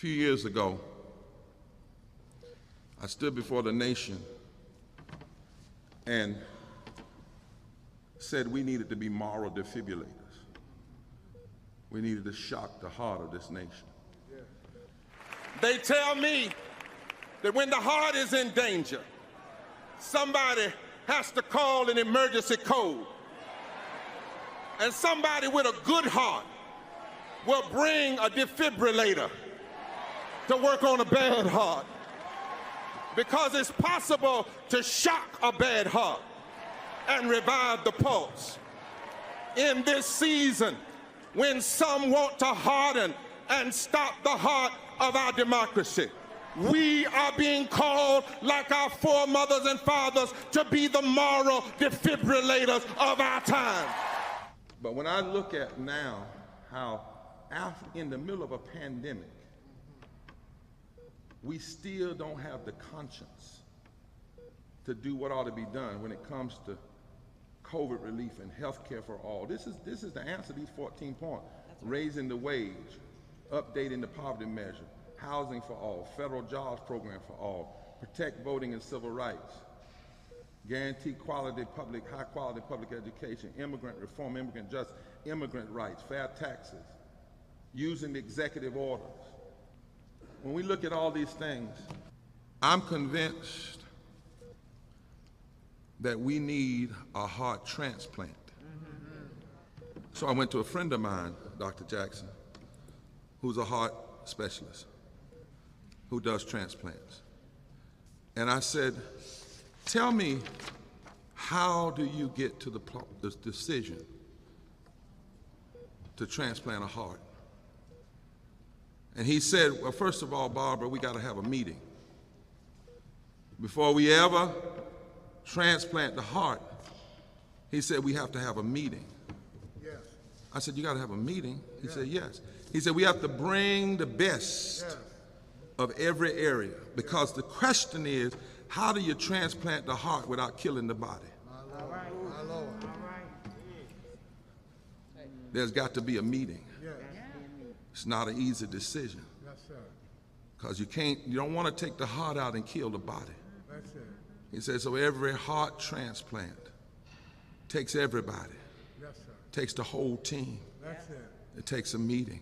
few years ago, I stood before the nation and said we needed to be moral defibrillators. We needed to shock the heart of this nation. They tell me that when the heart is in danger, somebody has to call an emergency code. And somebody with a good heart will bring a defibrillator to work on a bad heart. Because it's possible to shock a bad heart and revive the pulse. In this season, when some want to harden and stop the heart of our democracy, we are being called, like our foremothers and fathers, to be the moral defibrillators of our time. But when I look at now how in the middle of a pandemic, we still don't have the conscience to do what ought to be done when it comes to COVID relief and health care for all. This is the answer to these 14 points. Raising the wage, updating the poverty measure, housing for all, federal jobs program for all, protect voting and civil rights, guarantee high quality public education, immigrant reform, immigrant justice, immigrant rights, fair taxes, using the executive orders. When we look at all these things, I'm convinced that we need a heart transplant. So I went to a friend of mine, Dr. Jackson, who's a heart specialist, who does transplants. And I said, tell me, how do you get to the decision to transplant a heart? And he said, well, first of all, Barber, we got to have a meeting. Before we ever transplant the heart, he said, we have to have a meeting. Yes. I said, you got to have a meeting? He said, yes. He said, we have to bring the best of every area, because the question is, how do you transplant the heart without killing the body? My Lord. My Lord. There's got to be a meeting. Yes. It's not an easy decision, Yes, sir. because you don't want to take the heart out and kill the body. That's it. He said, so every heart transplant takes everybody, Yes, sir. takes the whole team. That's it. It takes a meeting.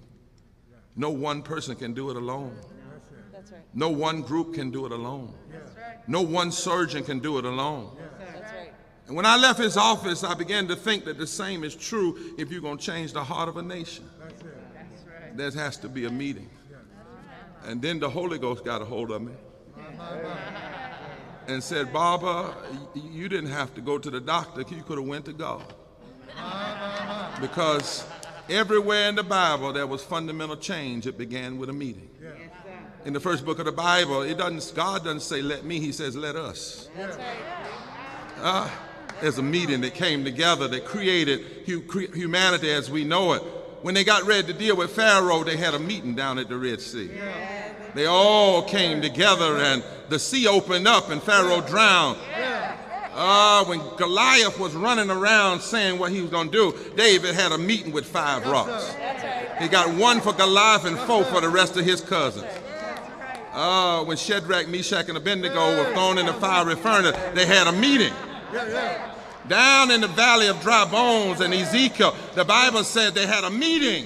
No one person can do it alone. That's it. That's right. No one group can do it alone. That's right. No one surgeon can do it alone. That's right. And when I left his office, I began to think that the same is true if you're going to change the heart of a nation. That's it. There has to be a meeting. And then the Holy Ghost got a hold of me and said, Barber, you didn't have to go to the doctor. You could have went to God. Because everywhere in the Bible there was fundamental change. It began with a meeting. In the first book of the Bible, God doesn't say let me, he says let us. That's right. There's a meeting that came together that created humanity as we know it. When they got ready to deal with Pharaoh, they had a meeting down at the Red Sea. They all came together and the sea opened up and Pharaoh drowned. When Goliath was running around saying what he was going to do, David had a meeting with 5 rocks. He got 1 for Goliath and 4 for the rest of his cousins. When Shadrach, Meshach, and Abednego were thrown in the fiery furnace, they had a meeting. Down in the valley of dry bones in Ezekiel, the Bible said they had a meeting.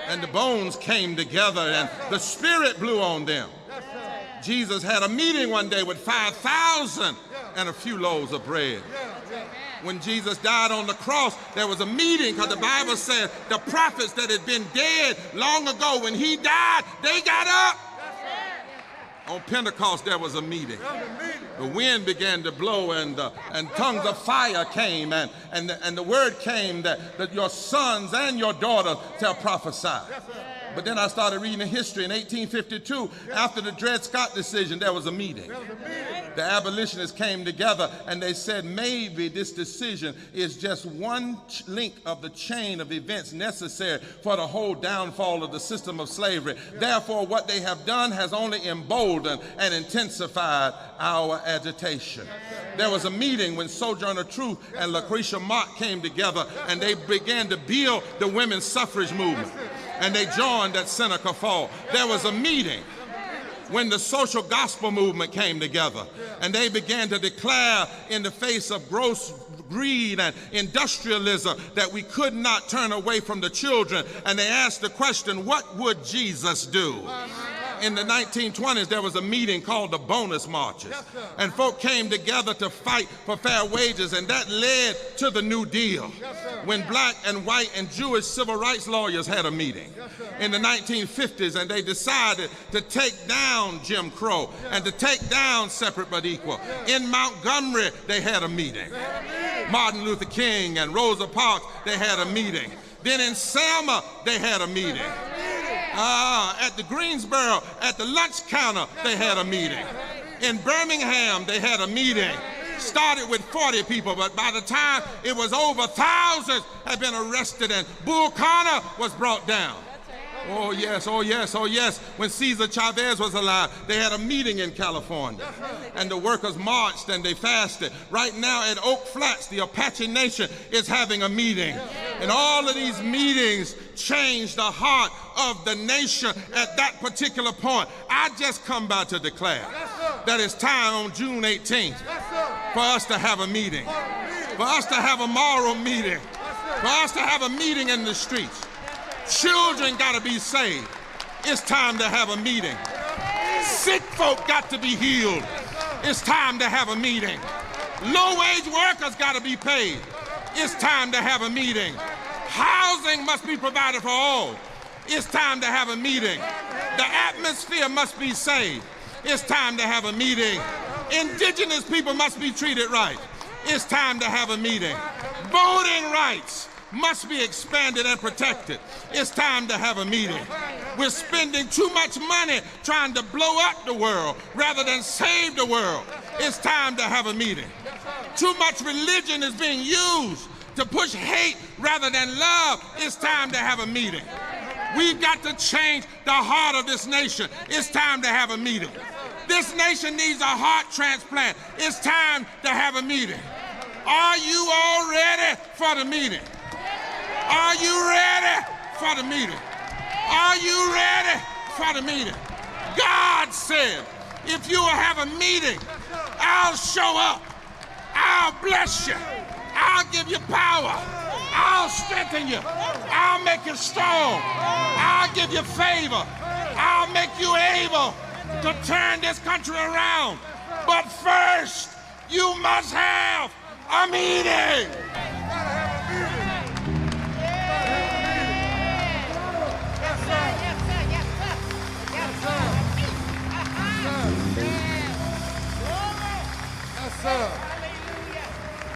And the bones came together and the Spirit blew on them. Jesus had a meeting one day with 5,000 and a few loaves of bread. When Jesus died on the cross, there was a meeting, because the Bible said the prophets that had been dead long ago, when he died, they got up. On Pentecost, there was a meeting. The wind began to blow and tongues of fire came and the word came that your sons and your daughters shall prophesy. But then I started reading the history. In 1852, after the Dred Scott decision, there was a meeting. The abolitionists came together and they said maybe this decision is just one link of the chain of events necessary for the whole downfall of the system of slavery. Therefore, what they have done has only emboldened and intensified our agitation. There was a meeting when Sojourner Truth and Lucretia Mott came together and they began to build the women's suffrage movement. and they joined at Seneca Falls. There was a meeting when the social gospel movement came together, and they began to declare in the face of gross greed and industrialism that we could not turn away from the children. And they asked the question, what would Jesus do? In the 1920s, there was a meeting called the bonus marches, and folk came together to fight for fair wages, and that led to the New Deal, when black and white and Jewish civil rights lawyers had a meeting in the 1950s, and they decided to take down Jim Crow and to take down separate but equal. In Montgomery, they had a meeting. Martin Luther King and Rosa Parks, they had a meeting. Then in Selma, they had a meeting. At the Greensboro, at the lunch counter, they had a meeting. In Birmingham, they had a meeting. Started with 40 people, but by the time it was over, thousands had been arrested, and Bull Connor was brought down. Oh yes, oh yes, oh yes. When Cesar Chavez was alive, they had a meeting in California, and the workers marched and they fasted. Right now at Oak Flats, the Apache Nation is having a meeting, and all of these meetings changed the heart of the nation at that particular point. I just come by to declare that it's time on June 18th for us to have a meeting, for us to have a moral meeting, for us to have a meeting in the streets. Children got to be saved. It's time to have a meeting. Sick folk got to be healed. It's time to have a meeting. Low-wage workers got to be paid. It's time to have a meeting. Housing must be provided for all. It's time to have a meeting. The atmosphere must be saved. It's time to have a meeting. Indigenous people must be treated right. It's time to have a meeting. Voting rights must be expanded and protected. It's time to have a meeting. We're spending too much money trying to blow up the world rather than save the world. It's time to have a meeting. Too much religion is being used to push hate rather than love. It's time to have a meeting. We've got to change the heart of this nation. It's time to have a meeting. This nation needs a heart transplant. It's time to have a meeting. Are you all ready for the meeting? Are you ready for the meeting? Are you ready for the meeting? God said, if you will have a meeting, I'll show up. I'll bless you. I'll give you power. I'll strengthen you. I'll make you strong. I'll give you favor. I'll make you able to turn this country around. But first, you must have a meeting.